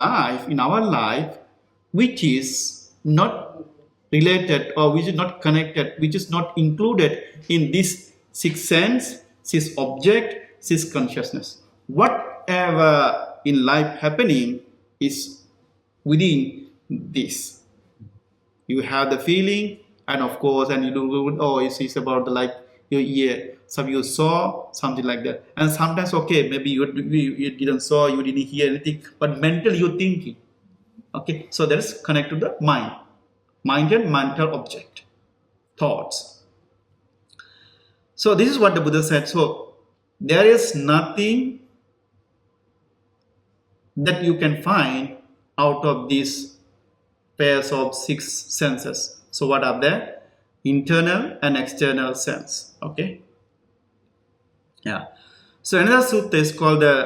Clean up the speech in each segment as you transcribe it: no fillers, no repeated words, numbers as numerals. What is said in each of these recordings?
life, in our life, which is not related or which is not connected, which is not included in this sixth sense, this object, this consciousness. Whatever in life happening is within this. You have the feeling, and of course, and you do, oh, it's about the like your ear. Some you saw something like that, and sometimes okay, maybe you didn't saw, you didn't hear anything, but mentally you're thinking. Okay, so that is connected to the mind and mental object, thoughts. So this is what the Buddha said. So there is nothing that you can find out of these pairs of six senses. So what are they? Internal and external sense. Okay. Yeah. So another sutta is called the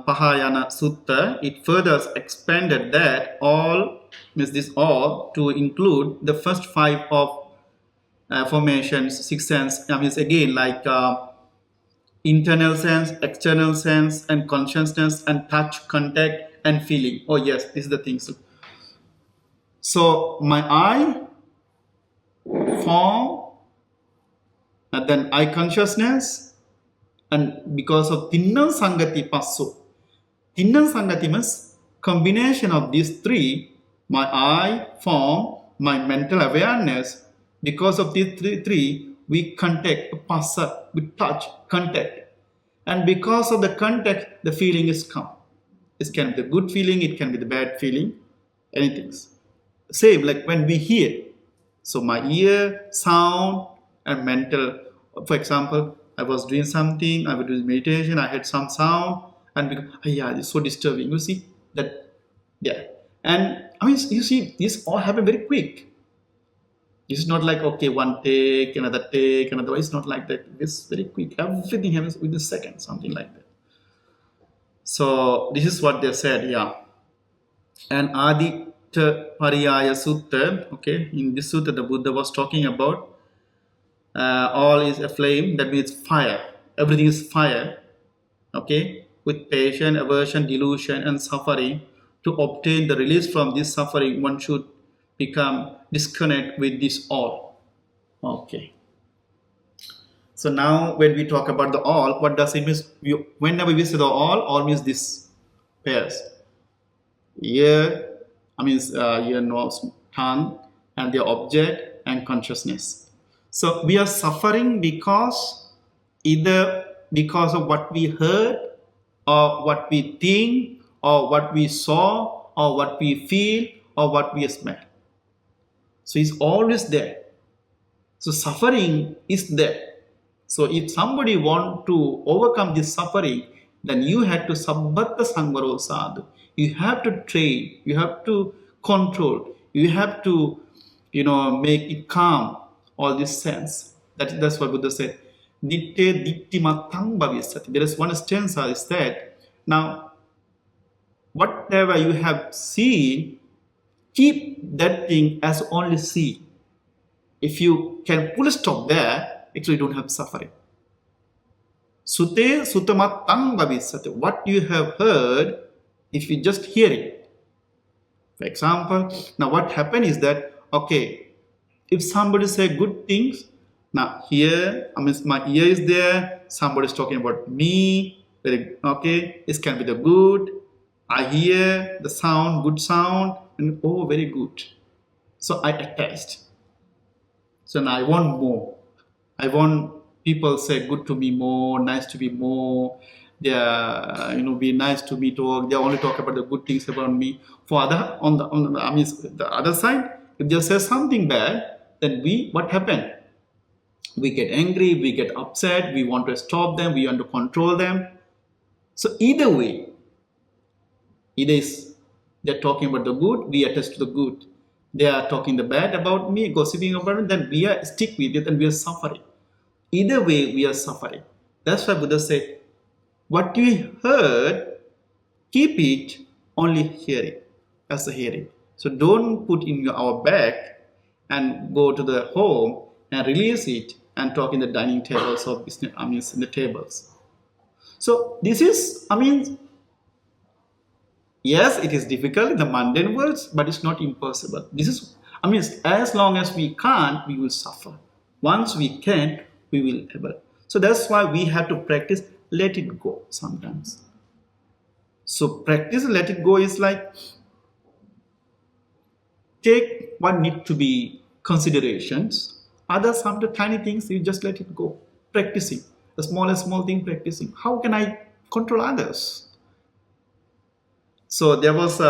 Pahayana Sutta. It further expanded that all means this all to include the first five of formations, six sense. Means again like internal sense, external sense, and consciousness, and touch, contact, and feeling. Oh yes, this is the thing. So my eye, form, and then eye consciousness. And because of Tinnan Sangati Passo, Tinnan Sangati means combination of these three, my eye, form, my mental awareness. Because of these three, we contact, passa, we touch, contact. And because of the contact, the feeling is come. It can be the good feeling, it can be the bad feeling, anything. Same like when we hear. So my ear, sound, and mental. For example, I was doing something, I was doing meditation, I had some sound, and because, oh yeah, it's so disturbing. You see that, yeah. And I mean, you see, this all happened very quick. It's not like, okay, one take, another. It's not like that. It's very quick. Everything happens within a second, something like that. So this is what they said, yeah. And Aditya Pariyaya Sutta, okay, in this sutta the Buddha was talking about all is a flame, that means fire. Everything is fire, okay, with passion, aversion, delusion, and suffering. To obtain the release from this suffering, one should become disconnect with this all. Okay. So now when we talk about the all, what does it mean? Whenever we say the all means this pairs. Ear, ear, nose, tongue, and the object and consciousness. So we are suffering because either because of what we heard, or what we think, or what we saw, or what we feel, or what we smell. So it's always there. So suffering is there. So if somebody want to overcome this suffering, then you have to sabbata sangvaro sadhu. You have to train, you have to control, you have to, make it calm, all this sense. That's what Buddha said. Ditte dittimattang bhavisati. There is one stanza is that, now, whatever you have seen, keep that thing as only see. If you can pull a stop there, actually you don't have suffering. Sute sutamattang bhavisati. What you have heard, if you just hear it. For example, now what happened is that, okay, if somebody say good things, now here, my ear is there, somebody is talking about me, okay, this can be the good. I hear the sound, good sound, and oh, very good. So I attached. So now I want more. I want people say good to me more, nice to me more. They are, be nice to me. They only talk about the good things about me. For the other side, if they say something bad, then what happened? We get angry, we get upset, we want to stop them, we want to control them. So either way, they're talking about the good, we attach to the good. They are talking the bad about me, gossiping about me, then we are stick with it and we are suffering. Either way, we are suffering. That's why Buddha said, what you heard, keep it, only hearing. That's the hearing. So don't put in our bag and go to the home and release it and talk in the dining tables or business, in the tables. So this is, Yes, it is difficult in the mundane words, but it's not impossible. As long as we can't, we will suffer. Once we can, we will able. So that's why we have to practice let it go sometimes. So practice let it go is like take what need to be considerations. Other some the tiny things you just let it go. Practicing the small thing. Practicing. How can I control others? So there was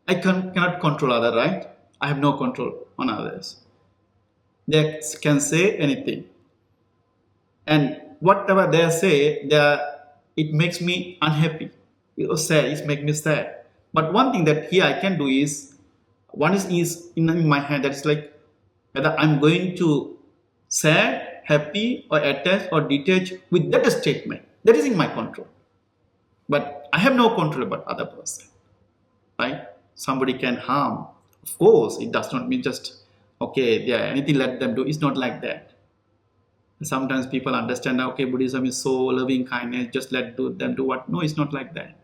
I cannot control others, right? I have no control on others. They can say anything, and whatever they say, it makes me unhappy. It makes me sad. But one thing that here I can do is, one is in my hand. That is like whether I'm going to sad, happy, or attached or detached with that statement. That is in my control. But I have no control about other person, right? Somebody can harm. Of course, it does not mean just okay, yeah, anything let them do. It's not like that. Sometimes people understand that okay, Buddhism is so loving kindness, just let them do what. No, it's not like that.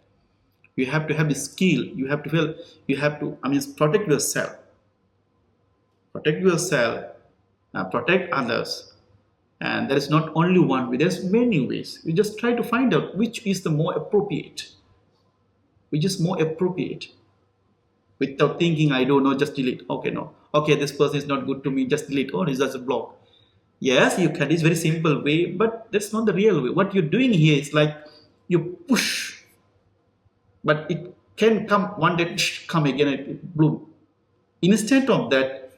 You have to have the skill. You have to feel. You have to. Protect yourself. Protect yourself. Protect others. And there is not only one way. There's many ways. You just try to find out which is the more appropriate. Which is more appropriate. Without thinking, I don't know, just delete. Okay, no. Okay, this person is not good to me. Just delete. Oh, it's just a block. Yes, you can. It's a very simple way, but that's not the real way. What you're doing here is like you push, but it can come one day, come again, it bloom. Instead of that,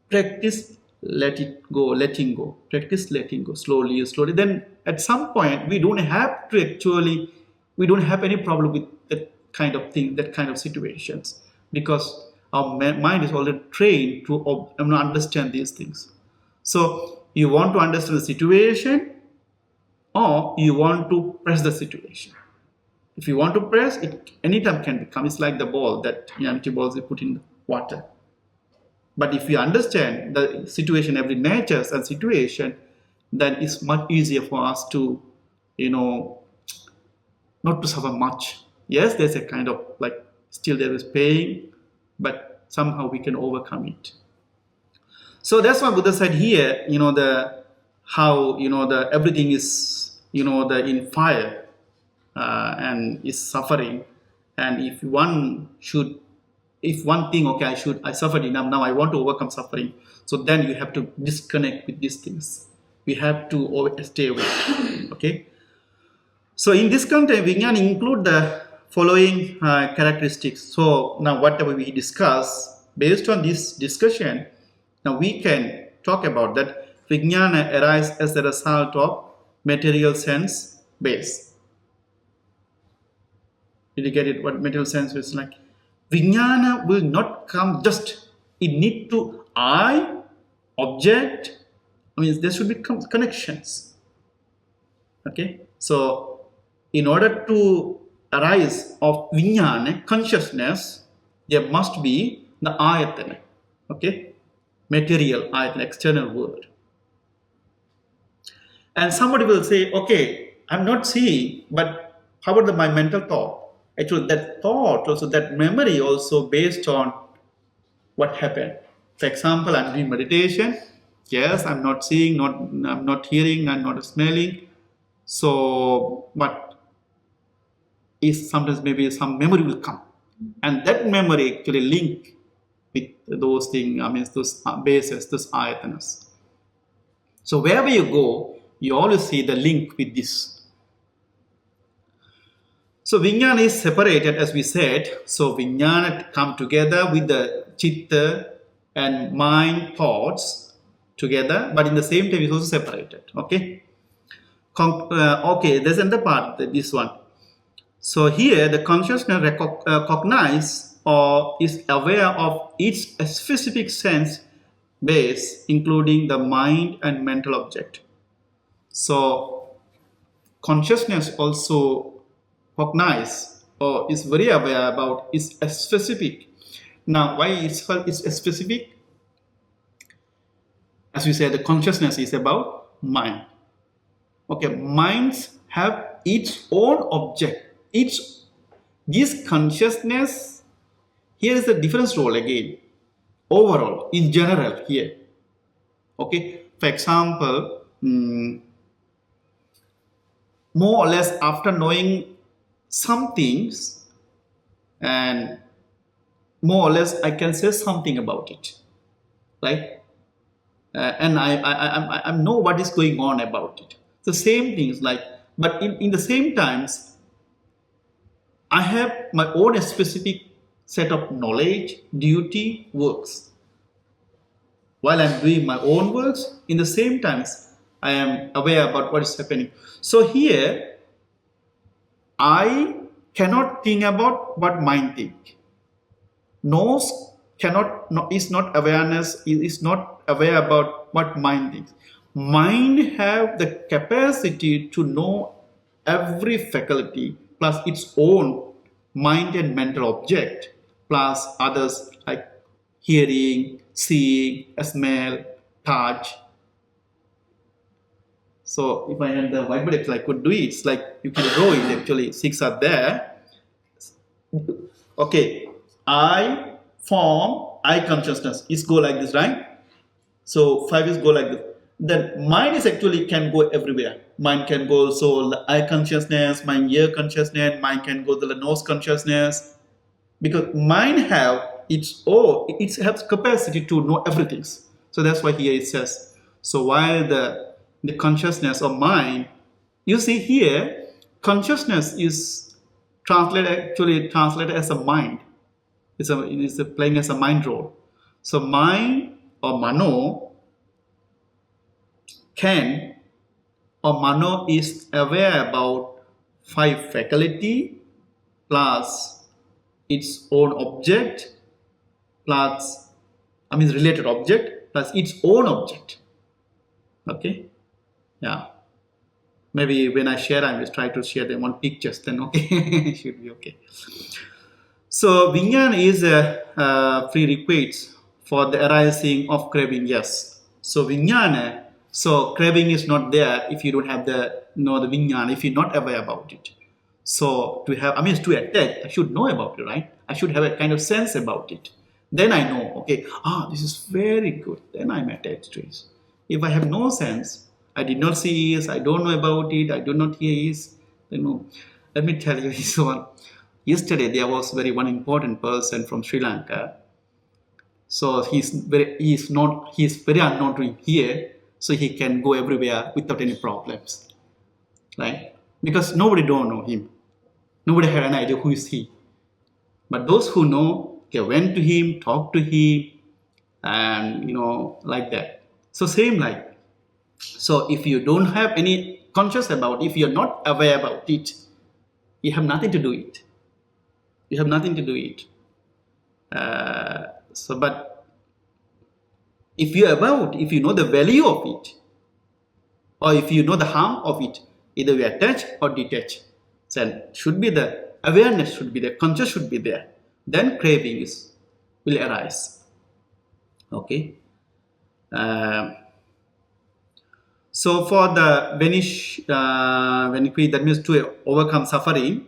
practice let it go, letting go. Practice letting go slowly. Then at some point, we don't have any problem with that kind of thing, that kind of situations, because our mind is already trained to understand these things. So you want to understand the situation, or you want to press the situation. If you want to press, it anytime can become. It's like the ball that empty balls you put in water. But if you understand the situation, every nature and situation, then it's much easier for us to, not to suffer much. Yes, there's a kind of like still there is pain, but somehow we can overcome it. So that's why Buddha said here, everything is, in fire and is suffering. And if one thing, okay, I suffered enough, now I want to overcome suffering. So then you have to disconnect with these things. We have to stay away. Okay. So in this context, Viññāṇa include the following characteristics. So now whatever we discuss, based on this discussion, now we can talk about that Viññāṇa arises as a result of material sense base. Did you get it? What material sense is like? Viññāṇa will not come just, it need to object. There should be connections. Okay. So in order to arise of Viññāṇa, consciousness, there must be the ayatana. Okay. Material ayatana, external world. And somebody will say, okay, I'm not seeing, but how about my mental thought? Actually, that thought, also that memory, also based on what happened. For example, I'm doing meditation. Yes, I'm not seeing, I'm not hearing, I'm not smelling. So, but is sometimes maybe some memory will come, and that memory actually link with those things. Those bases, those ayatanas. So wherever you go, you always see the link with this. So Viññāṇa is separated, as we said. So Viññāṇa come together with the chitta and mind thoughts together, but in the same time is also separated. Okay. Okay, there's another part, this one. So here the consciousness recognize or is aware of its specific sense base, including the mind and mental object. So consciousness also recognize or is very aware about its specific. Now, why it's specific? As we said, the consciousness is about mind. Okay, minds have its own object. This consciousness, here is the difference role again. Overall, in general here. Okay, for example, more or less after knowing some things, and more or less I can say something about it, right? And I know what is going on about it. The same things, like, but in the same times, I have my own specific set of knowledge, duty, works. While I'm doing my own works, in the same times, I am aware about what is happening. So here, I cannot think about what mind think. Knows is not awareness, is not aware about what mind thinks. Mind have the capacity to know every faculty plus its own mind and mental object plus others like hearing, seeing, smell, touch. So if I had the whiteboard, I could do it. It's like you can draw it actually. 6 are there. Okay, I form I consciousness. It's go like this, right? So 5 is go like this. Then mind is actually can go everywhere. Mind can go so eye consciousness, mind ear consciousness, mind can go to the nose consciousness. Because mind have its own, it has capacity to know everything. So that's why here it says. So while the consciousness of mind, you see here, consciousness is translated as a mind. It is playing as a mind role. So mind or mano can, or mano is aware about 5 faculty plus its own object plus, related object plus its own object. Okay, yeah. Maybe when I share, I will try to share them on pictures. Then okay, should be okay. So Viññāṇa is a prerequisite for the arising of craving. Yes. So Viññāṇa. So craving is not there if you don't have the Viññāṇa, if you're not aware about it. So to have, to attach, I should know about it, right? I should have a kind of sense about it. Then I know, okay, this is very good. Then I'm attached to it. If I have no sense, I did not see this, I don't know about it, I do not hear this, then no. Let me tell you this one. Yesterday there was one important person from Sri Lanka. So he's very unknown to here. So he can go everywhere without any problems, right? Because nobody don't know him. Nobody had an idea who is he. But those who know, they went to him, talked to him, and like that. So same like. So if you don't have any conscious about, if you're not aware about it, you have nothing to do it. You have nothing to do it. But if you know the value of it, or if you know the harm of it, either we attach or detach. Then should be the awareness should be there, conscious should be there. Then cravings will arise. Okay. So for the Venish, that means to overcome suffering,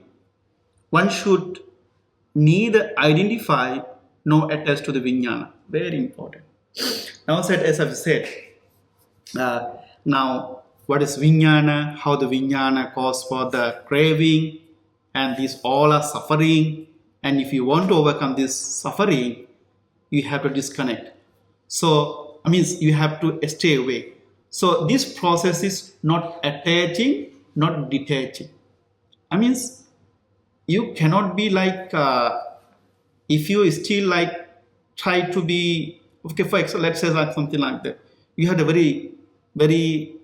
one should neither identify nor attach to the Viññāṇa. Very important. Now, as I've said, now what is Viññāṇa? How the Viññāṇa cause for the craving, and these all are suffering. And if you want to overcome this suffering, you have to disconnect. So, you have to stay away. So this process is not attaching, not detaching. You cannot be like, if you still like try to be, okay, for example, let's say like something like that. You had a very, very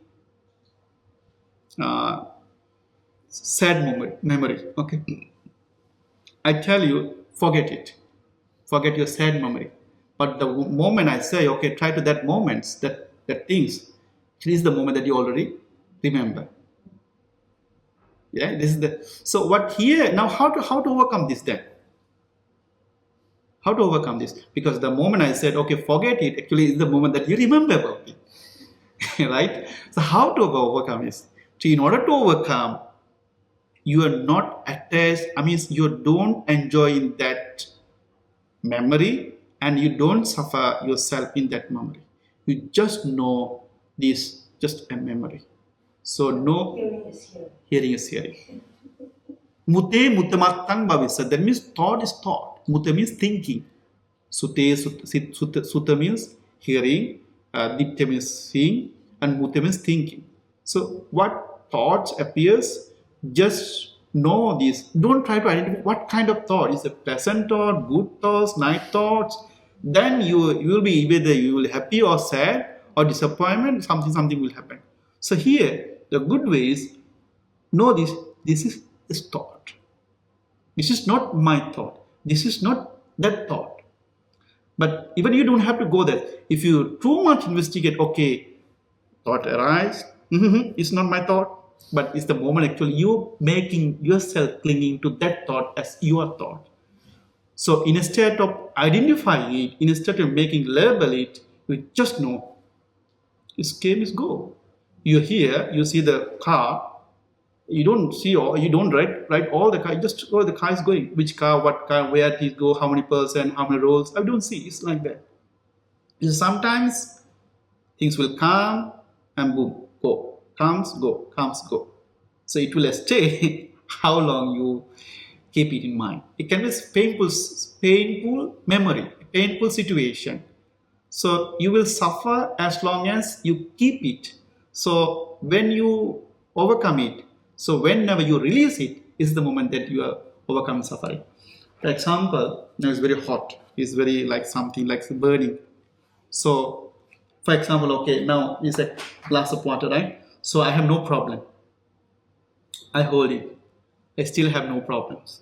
sad memory, okay? I tell you, forget it. Forget your sad memory. But the moment I say, okay, try to that moments, that things, it is the moment that you already remember. Yeah, this is so what here, now how to overcome this then? How to overcome this? Because the moment I said, okay, forget it, actually is the moment that you remember about it. Right? So how to overcome this? So in order to overcome, you are not attached, you don't enjoy in that memory and you don't suffer yourself in that memory. You just know this, just a memory. So no, hearing is hearing. Mute mutamattang bhavisa. That means thought is thought. Mute means thinking. Sutta means hearing. Ditya means seeing. And mute means thinking. So what thoughts appears, just know this. Don't try to identify what kind of thought. Is it pleasant thought, good thoughts, nice thoughts? Then you will be whether you will happy or sad or disappointment, something will happen. So here, the good way is, know this is this thought. This is not my thought. This is not that thought. But even you don't have to go there. If you too much investigate, okay, thought arise, it's not my thought. But it's the moment actually you making yourself clinging to that thought as your thought. So instead of identifying it, instead of making label it, you just know, this game is go. You're here, you see the car, you don't see or you don't write all the car, you just go, the car is going. Which car, what car, where it go, how many person, how many rows, I don't see. It's like that. Sometimes things will come and boom, go. Comes, go, comes, go. So it will stay how long you keep it in mind. It can be painful memory, painful situation. So you will suffer as long as you keep it. So when you overcome it, so whenever you release it, is the moment that you are overcoming suffering. For example, now it's very hot. It's very like something like burning. So, for example, okay, now it's a glass of water, right? So I have no problem. I hold it. I still have no problems.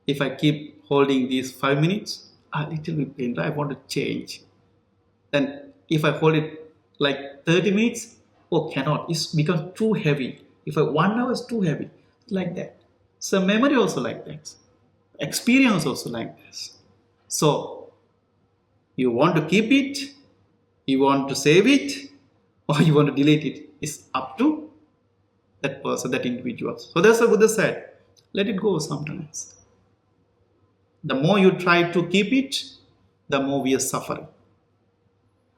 If I keep holding these 5 minutes, a little bit pain, I want to change. Then if I hold it like 30 minutes, oh, cannot. It's become too heavy. If 1 hour is too heavy, like that. So memory also like that. Experience also like this. So you want to keep it, you want to save it, or you want to delete it. It's up to that person, that individual. So that's what Buddha said. Let it go sometimes. The more you try to keep it, the more we are suffering.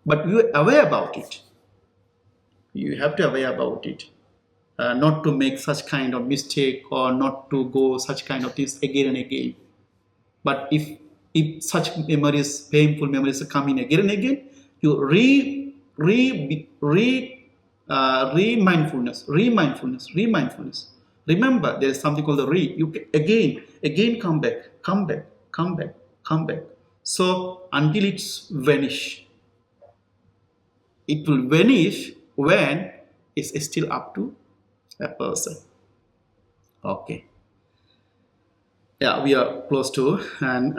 But you are aware about it. You have to aware about it. Not to make such kind of mistake or not to go such kind of things again and again. But if such memories, painful memories are coming again and again, you mindfulness. Remember, there is something called the You again come back. So until it's vanish. It will vanish when it's still up to a person. Okay. Yeah, we are close to. And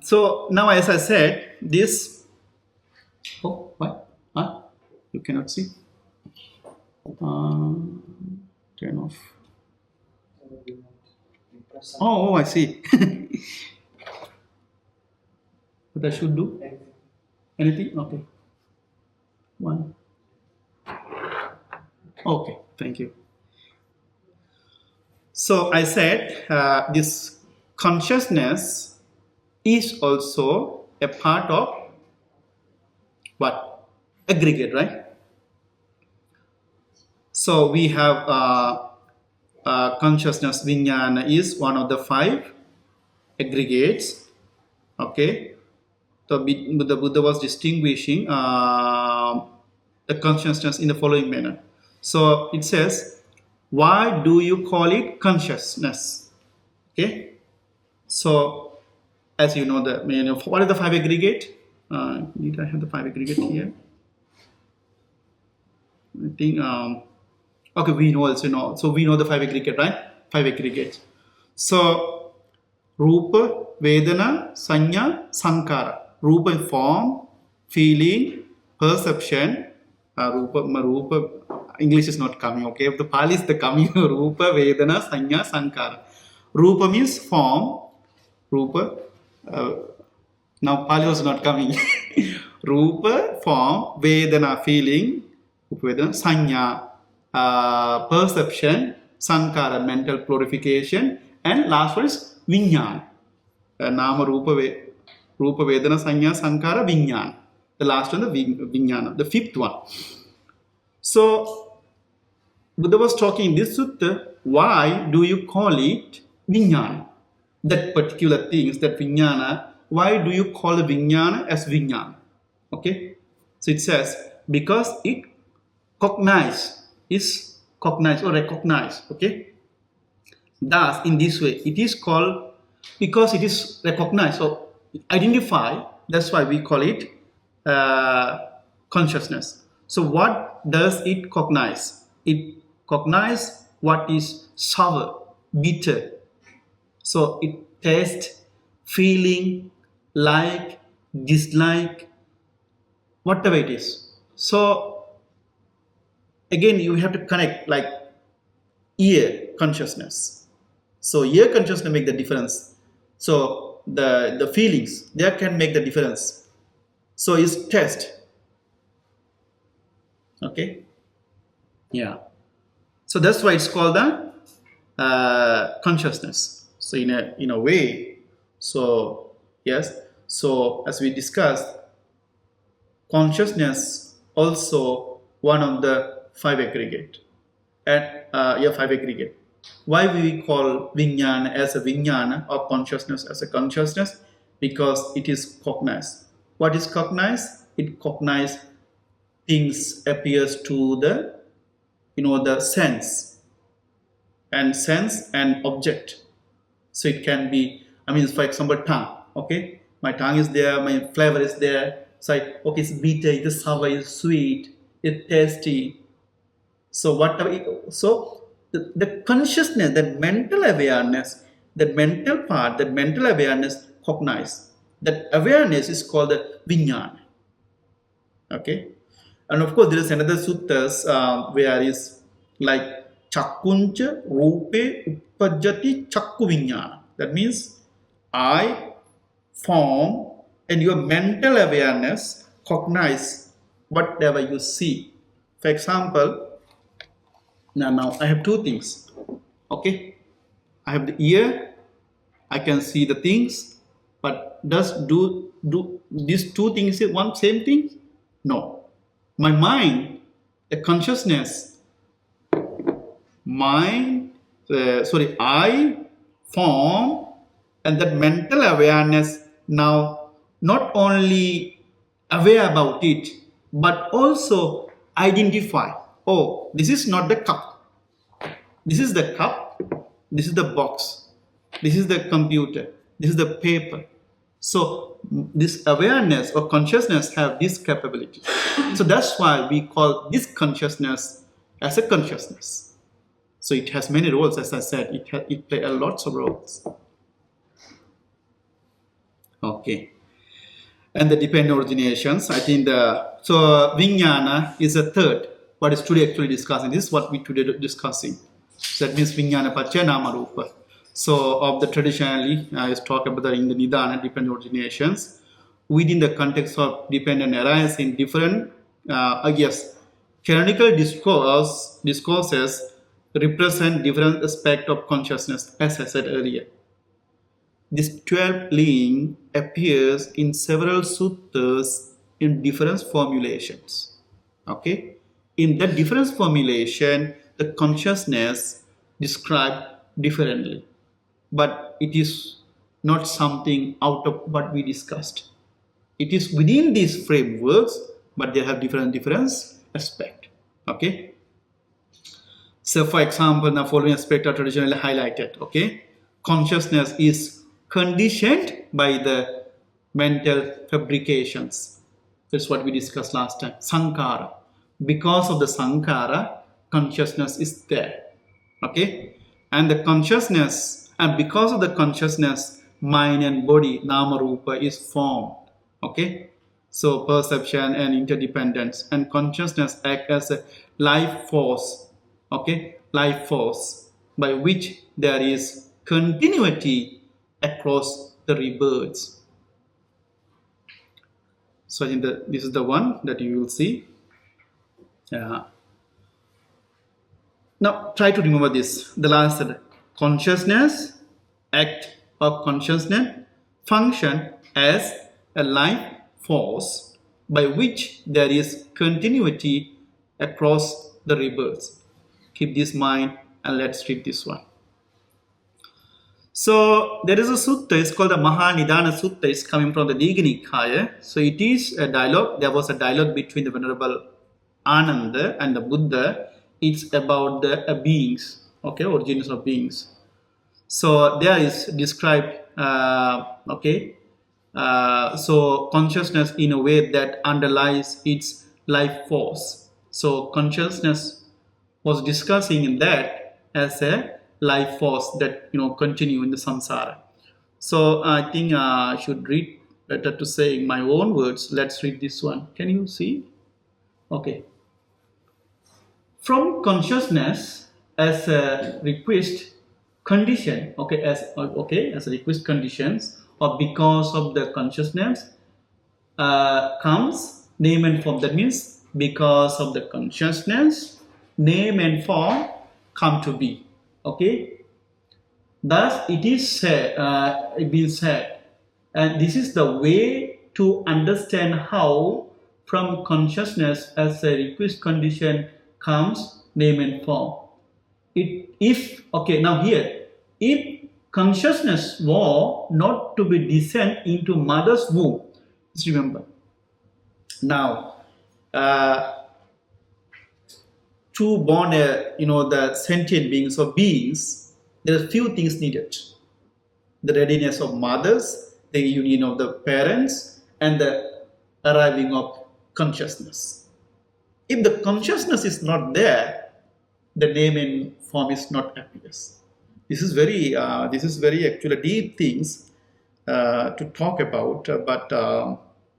so now, as I said, this. Oh, what? Huh? You cannot see. Turn off. Oh, I see. What I should do? Anything? Okay. One. Okay, thank you. So I said this consciousness is also a part of what? Aggregate, right? So we have consciousness, Viññāṇa is one of the 5 aggregates. Okay. So the Buddha was distinguishing the consciousness in the following manner. So it says, why do you call it consciousness? Okay. So as you know, what are the 5 aggregate? Did I have the 5 aggregate here? I think okay, we know also know. So we know the 5 aggregate, right? 5 aggregates. So Rupa, Vedana, Sanya, Sankara. Rupa form, feeling, perception. Rupa, English is not coming, okay? If the Pali is the coming, Rupa, Vedana, Sanya, Sankara. Rupa means form. Rupa, now Pali was not coming. Rupa, form, Vedana, feeling, Vedana, Sanya, perception, sankara, mental purification, and last one is viññāṇa, nama rupa vedana sanya sankara viññāṇa. The last one, the viññāṇa, the fifth one. So Buddha was talking in this sutta, why do you call it viññāṇa? That particular things, that viññāṇa, why do you call the viññāṇa as viññāṇa? Okay, so it says because it is cognized or recognized. Okay, thus in this way it is called, because it is recognized or identified. That's why we call it consciousness. So what does it cognize? It cognize what is sour, bitter. So it tastes, feeling, like, dislike, whatever it is. So again, you have to connect like ear consciousness. So ear consciousness make the difference. So the feelings there can make the difference. So it's taste. Okay. Yeah. So that's why it's called the consciousness. So in a way. So yes. So as we discussed, consciousness also one of the five aggregate. Five aggregate. Why we call viññāṇa as a viññāṇa or consciousness as a consciousness? Because it is cognized. What is cognized? It cognized things appears to the the sense and object. So it can be, for example, tongue. Okay, my tongue is there, my flavor is there. So okay, it's bitter, it's sour, it's sweet, it's tasty. So whatever. So the consciousness, that mental awareness, that mental part, that mental awareness cognize. That awareness is called the viññāṇa. Okay, and of course there is another suttas where is like chakkuncha rupe uppajjati chakku viññāṇa. That means eye, form, and your mental awareness cognize whatever you see. For example, now I have two things. Okay, I have the ear, I can see the things, but do these two things is one same thing? No. My mind, the consciousness, eye, form, and that mental awareness now not only aware about it, but also identify. Oh, this is not the cup. This is the cup. This is the box. This is the computer. This is the paper. So this awareness or consciousness have this capability. So that's why we call this consciousness as a consciousness. So it has many roles, as I said. It plays lots of roles. Okay. And the dependent originations, I think so viññāṇa is a third. What is today actually discussing? This is what we today discussing. So that means Viññāṇapaccayā nāmarūpaṃ. So of the traditionally, I talk about in the Nidana, dependent originations. Within the context of dependent arising, different, canonical discourses represent different aspects of consciousness, as I said earlier. This 12th link appears in several suttas in different formulations. Okay? In that different formulation, the consciousness described differently. But it is not something out of what we discussed. It is within these frameworks, but they have different aspects. Okay? So for example, the following aspects are traditionally highlighted. Okay? Consciousness is conditioned by the mental fabrications. That's what we discussed last time. Sankara. Because of the sankara, consciousness is there. Okay? And the consciousness, and because of the consciousness, mind and body, nāmarūpa, is formed. Okay? So perception and interdependence. And consciousness act as a life force. Okay? Life force by which there is continuity across the rebirths. So I think this is the one that you will see. Now try to remember this. The last said, consciousness, act of consciousness, function as a life force by which there is continuity across the rebirths. Keep this in mind and let's read this one. So there is a sutta, it's called the Mahanidana Sutta, it's coming from the Digha Nikaya. So it is a dialogue, there was a dialogue between the Venerable Ananda and the Buddha. It's about the beings, okay, origins of beings. So there is described, so consciousness in a way that underlies its life force. So consciousness was discussing in that as a life force that continue in the samsara. So I think I should read, better to say in my own words. Let's read this one. Can you see? Okay. From consciousness as a request condition, as a request conditions, or because of the consciousness comes name and form. That means because of the consciousness, name and form come to be. Okay. Thus it is said, been said, and this is the way to understand how from consciousness as a request condition comes name and form. If consciousness were not to be descend into mother's womb, just remember. Now, to born the sentient beings or beings, there are few things needed: the readiness of mothers, the union of the parents, and the arriving of consciousness. If the consciousness is not there, the name and form is not appears. This is very actually deep things to talk about, but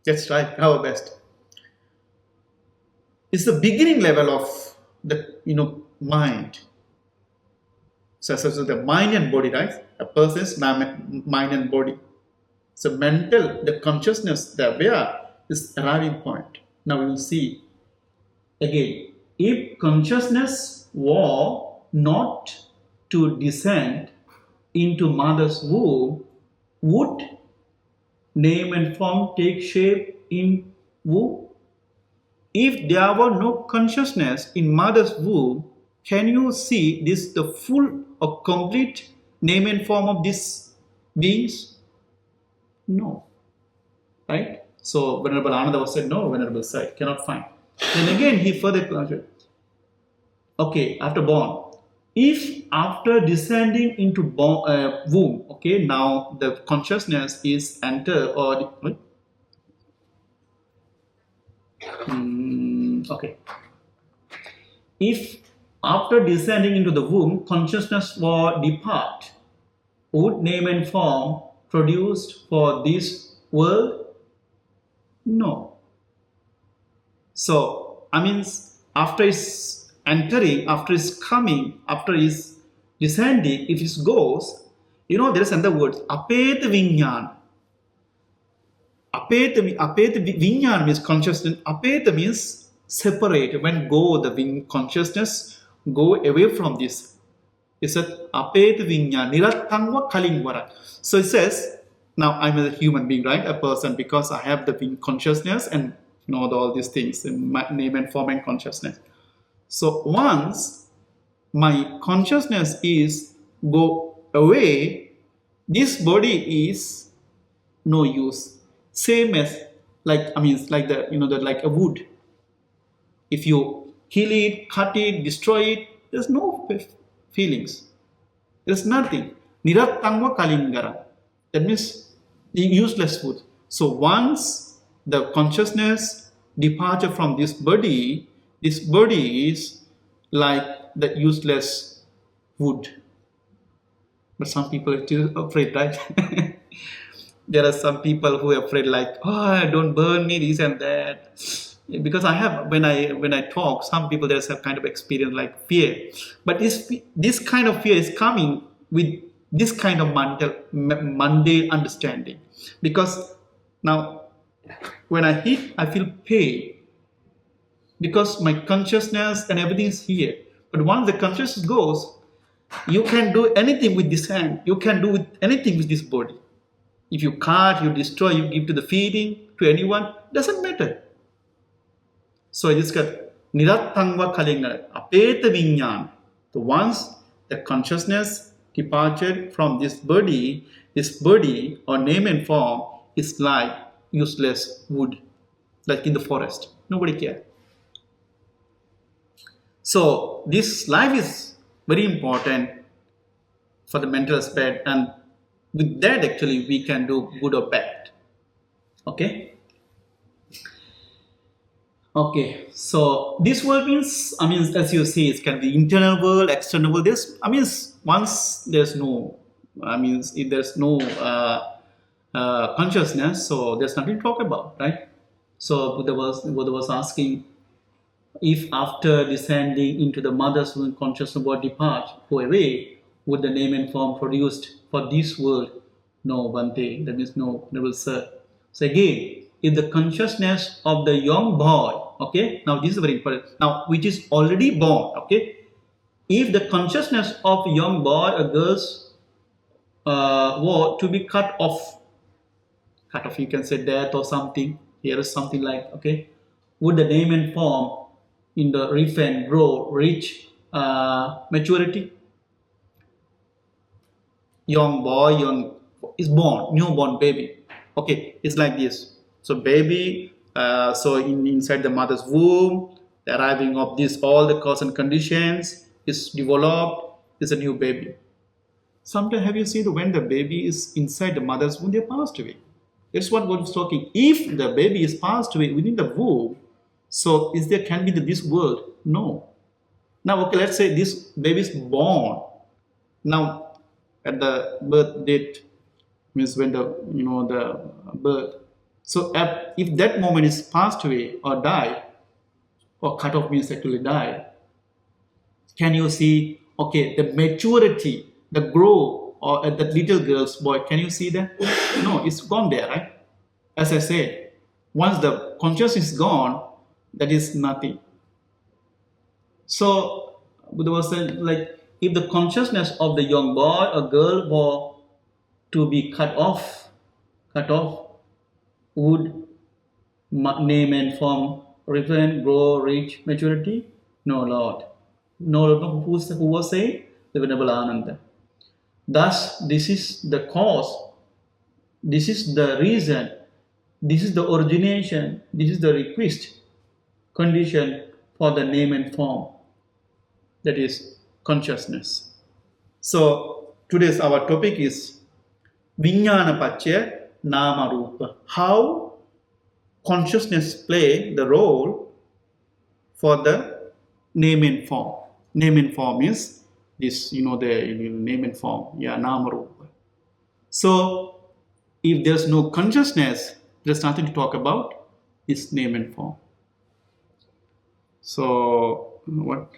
let's try our best. It's the beginning level of the mind. So the mind and body, right? A person's mind and body. So mental, the consciousness, the aware is arriving point. Now we will see again. If consciousness were not to descend into mother's womb, would name and form take shape in womb? If there were no consciousness in mother's womb, can you see this the full or complete name and form of these beings? No. Right? So Venerable Ananda was said, no, Venerable Sai, cannot find. Then again he further clarified. Okay, after born. If after descending into womb, now the consciousness is enter or if after descending into the womb, consciousness were depart, would name and form produced for this world? No. So, after his entering, after his coming, after his descending, if it goes, there is another word, apeta viññāṇa. Apeta viññāṇa means consciousness. Apeta means separate. When the consciousness go away from this. It says apeta viññāṇa nirattangva kalingvara. So it says, now I'm a human being, right? A person, because I have the consciousness and all these things, name and form and consciousness. So once my consciousness is go away, this body is no use. Same as like a wood. If you kill it, cut it, destroy it, there's no feelings. There's nothing. Nirattangva kalingara. That means useless wood. So once the consciousness departure from this body is like the useless wood. But some people are still afraid, right? There are some people who are afraid, like, oh, don't burn me, this and that. Because I have, when I talk, some people there's a kind of experience like fear. But this kind of fear is coming with this kind of mundane understanding. Because now, when I hit, I feel pain. Because my consciousness and everything is here. But once the consciousness goes, you can do anything with this hand. You can do anything with this body. If you cut, you destroy, you give to the feeding, to anyone, doesn't matter. So it is called Nirattangva Kalingana, Apeta Viññāṇa. So once the consciousness departed from this body or name and form is like useless wood, like in the forest. Nobody cares. So this life is very important for the mental aspect, and with that actually we can do good or bad. Okay. Okay, so this world means, as you see, it can be internal world, external world. Once there's no, if there's no consciousness, so there's nothing to talk about, right? So Buddha was asking, if after descending into the mother's womb, consciousness would depart, go away, would the name and form produced for this world? No, Bhante, that means no, noble sir. So again, if the consciousness of the young boy, okay, now this is very important, now which is already born, okay, if the consciousness of a young boy or girls were to be cut off, you can say death or something, here is something like, okay, would the name and form in the refrain grow, reach maturity? Young boy, is born, newborn baby, okay, it's like this. So baby, inside the mother's womb, the arriving of this, all the cause and conditions is developed, is a new baby. Sometimes have you seen when the baby is inside the mother's womb, they passed away. That's what God is talking. If the baby is passed away within the womb, so can be this world? No. Now, okay, let's say this baby is born. Now, at the birth date, means when the birth. So if that moment is passed away or die, or cut off means actually die, can you see, okay, the maturity, the growth, or at that little girl's boy, can you see that? No, it's gone there, right? As I said, once the consciousness is gone, that is nothing. So Buddha was saying, like, if the consciousness of the young boy or girl were to be cut off, would name and form return, grow, reach maturity? No, Lord. No, Lord. Who was saying? The Venerable Ananda. Thus, this is the cause, this is the reason, this is the origination, this is the requisite condition for the name and form, that is consciousness. So, today's our topic is Viññāṇapaccayā nāmarūpaṃ. How consciousness play the role for the name and form. Name and form is this, the name and form, nāmarūpaṃ. So, if there's no consciousness, there's nothing to talk about this name and form. So, what?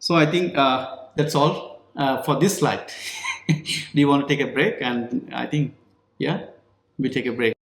So, I think that's all for this slide. Do you want to take a break? And I think, we take a break.